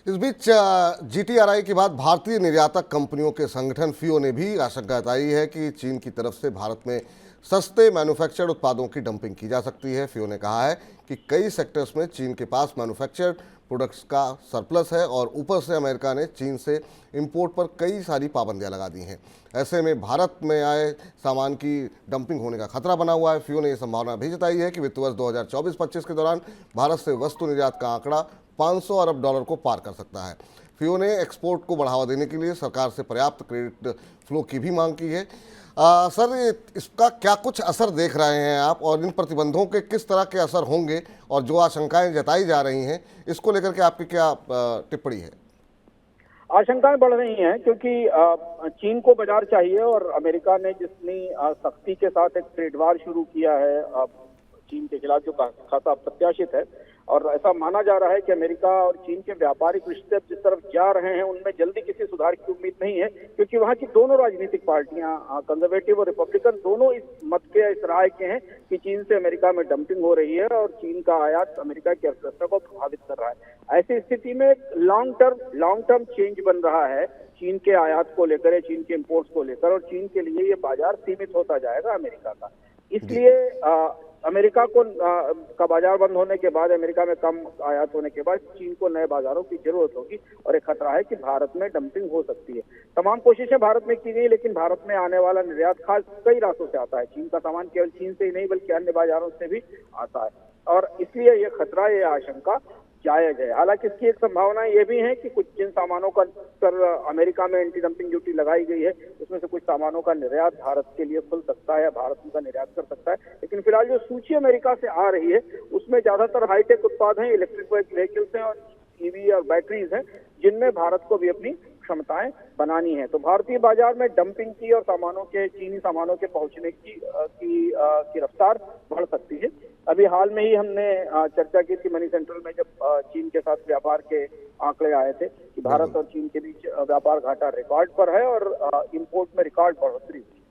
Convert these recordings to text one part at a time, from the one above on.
इस बीच जीटीआरआई के बाद भारतीय निर्यातक कंपनियों के संगठन फियो ने भी आशंका जताई है कि चीन की तरफ से भारत में सस्ते मैन्युफैक्चर्ड उत्पादों की डंपिंग की जा सकती है। फियो ने कहा है कि कई सेक्टर्स में चीन के पास मैन्युफैक्चर्ड प्रोडक्ट्स का सरप्लस है और ऊपर से अमेरिका ने चीन से इंपोर्ट पर कई सारी पाबंदियां लगा दी हैं। ऐसे में भारत में आए सामान की डंपिंग होने का खतरा बना हुआ है। फियो ने यह संभावना भी जताई है कि वित्त वर्ष 2024-25 के दौरान भारत से वस्तु निर्यात का आंकड़ा 500 अरब डॉलर को पार कर सकता है। फियो ने एक्सपोर्ट को बढ़ावा देने के लिए सरकार से पर्याप्त क्रेडिट फ्लो की भी मांग की है। सर, इसका क्या कुछ असर देख रहे हैं आप, और इन प्रतिबंधों के किस तरह के असर होंगे, और जो आशंकाएं जताई जा रही हैं इसको लेकर के आपकी क्या टिप्पणी है? आशंकाएं बढ़ रही हैं क्योंकि चीन को बाजार चाहिए और अमेरिका ने जितनी सख्ती के साथ एक ट्रेड वार शुरू किया है चीन के खिलाफ, जो खासा अप्रत्याशित है, और ऐसा माना जा रहा है कि अमेरिका और चीन के व्यापारिक रिश्ते जिस तरफ जा रहे हैं उनमें जल्दी किसी सुधार की उम्मीद नहीं है, क्योंकि वहां की दोनों राजनीतिक पार्टियां, कंजर्वेटिव और रिपब्लिकन, दोनों इस मत के, इस राय के हैं कि चीन से अमेरिका में डंपिंग हो रही है और चीन का आयात अमेरिका की अर्थव्यवस्था को प्रभावित कर रहा है। ऐसी स्थिति में लॉन्ग टर्म चेंज बन रहा है चीन के आयात को लेकर, चीन के इम्पोर्ट्स को लेकर, और चीन के लिए ये बाजार सीमित होता जाएगा अमेरिका का। इसलिए अमेरिका को का बाजार बंद होने के बाद, अमेरिका में कम आयात होने के बाद चीन को नए बाजारों की जरूरत होगी, और एक खतरा है कि भारत में डंपिंग हो सकती है। तमाम कोशिशें भारत में की गई, लेकिन भारत में आने वाला निर्यात खास कई रास्तों से आता है। चीन का सामान केवल चीन से ही नहीं बल्कि अन्य बाजारों से भी आता है, और इसलिए ये खतरा, ये आशंका जायज है। हालांकि इसकी एक संभावना ये भी है कि कुछ जिन सामानों का पर अमेरिका में एंटी डंपिंग ड्यूटी लगाई गई है उसमें से कुछ सामानों का निर्यात भारत के लिए खुल सकता है या भारत उनका निर्यात कर सकता है। लेकिन फिलहाल जो सूची अमेरिका से आ रही है उसमें ज्यादातर हाईटेक उत्पाद हैं, इलेक्ट्रिक व्हीकल्स हैं और ईवी और बैटरीज हैं, जिनमें भारत को भी अपनी क्षमताएं बनानी है। तो भारतीय बाजार में डंपिंग की और चीनी सामानों के पहुंचने की रफ्तार बढ़ सकती है। अभी हाल में ही हमने चर्चा की थी मनी सेंट्रल में, जब चीन के साथ व्यापार के आंकड़े आए थे कि भारत और चीन के बीच व्यापार घाटा रिकॉर्ड पर है और इंपोर्ट में रिकॉर्ड बढ़ोतरी हुई।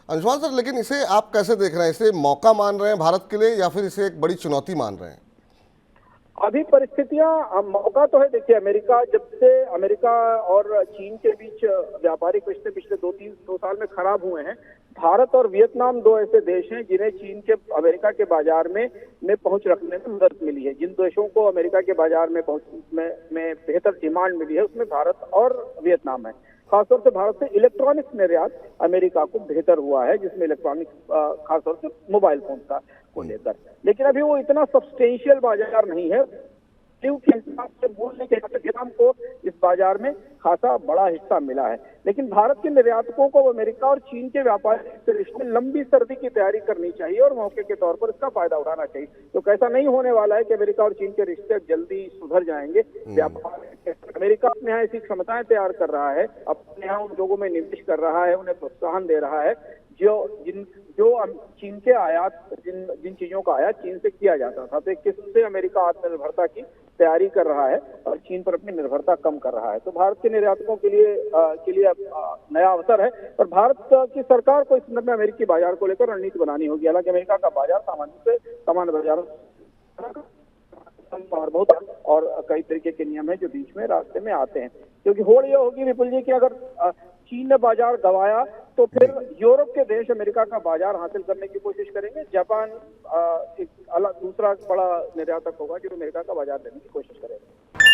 अंशुमान सर, लेकिन इसे आप कैसे देख रहे हैं? इसे मौका मान रहे हैं भारत के लिए या फिर इसे एक बड़ी चुनौती मान रहे हैं? अभी परिस्थितियां, मौका तो है। देखिए, जब से अमेरिका और चीन के बीच व्यापारिक रिश्ते पिछले 2 साल में खराब हुए हैं, भारत और वियतनाम दो ऐसे देश हैं जिन्हें चीन के अमेरिका के बाजार में पहुंच रखने में मदद मिली है। जिन देशों को अमेरिका के बाजार में में बेहतर डिमांड मिली है उसमें भारत और वियतनाम है। खासतौर से भारत से इलेक्ट्रॉनिक्स निर्यात अमेरिका को बेहतर हुआ है, जिसमें इलेक्ट्रॉनिक्स खासतौर से मोबाइल फोन का को लेकर। लेकिन अभी वो इतना सब्सटेंशियल बाजार नहीं है के हिसाब से, मूल्य के हिसाब से वियतनाम को इस बाजार में खासा बड़ा हिस्सा मिला है। लेकिन भारत के निर्यातकों को अमेरिका और चीन के व्यापारिक रिश्ते लंबी सर्दी की तैयारी करनी चाहिए और मौके के तौर पर इसका फायदा उठाना चाहिए। तो ऐसा नहीं होने वाला है कि अमेरिका और चीन के रिश्ते जल्दी सुधर जाएंगे। अमेरिका अपने यहाँ ऐसी क्षमताएं तैयार कर रहा है, अपने यहाँ उन लोगों में निवेश कर रहा है, उन्हें प्रोत्साहन दे रहा है जो चीन के आयात, जिन चीजों का आयात चीन से किया जाता था। तो एक किस्म से अमेरिका आत्मनिर्भरता की तैयारी कर रहा है और चीन पर अपनी निर्भरता कम कर रहा है। तो भारत के निर्यातकों के लिए नया अवसर है, और भारत की सरकार को इस संदर्भ में अमेरिकी बाजार को लेकर रणनीति बनानी होगी। हालांकि अमेरिका का बाजार सामान्य बाजारों और कई तरीके के नियम है जो बीच में रास्ते में आते हैं। क्योंकि होड़ ये होगी विपुल जी कि अगर चीन ने बाजार गंवाया तो फिर यूरोप के देश अमेरिका का बाजार हासिल करने की कोशिश करेंगे। जापान एक अलग दूसरा बड़ा निर्यातक होगा जो अमेरिका का बाजार लेने की कोशिश करेगा।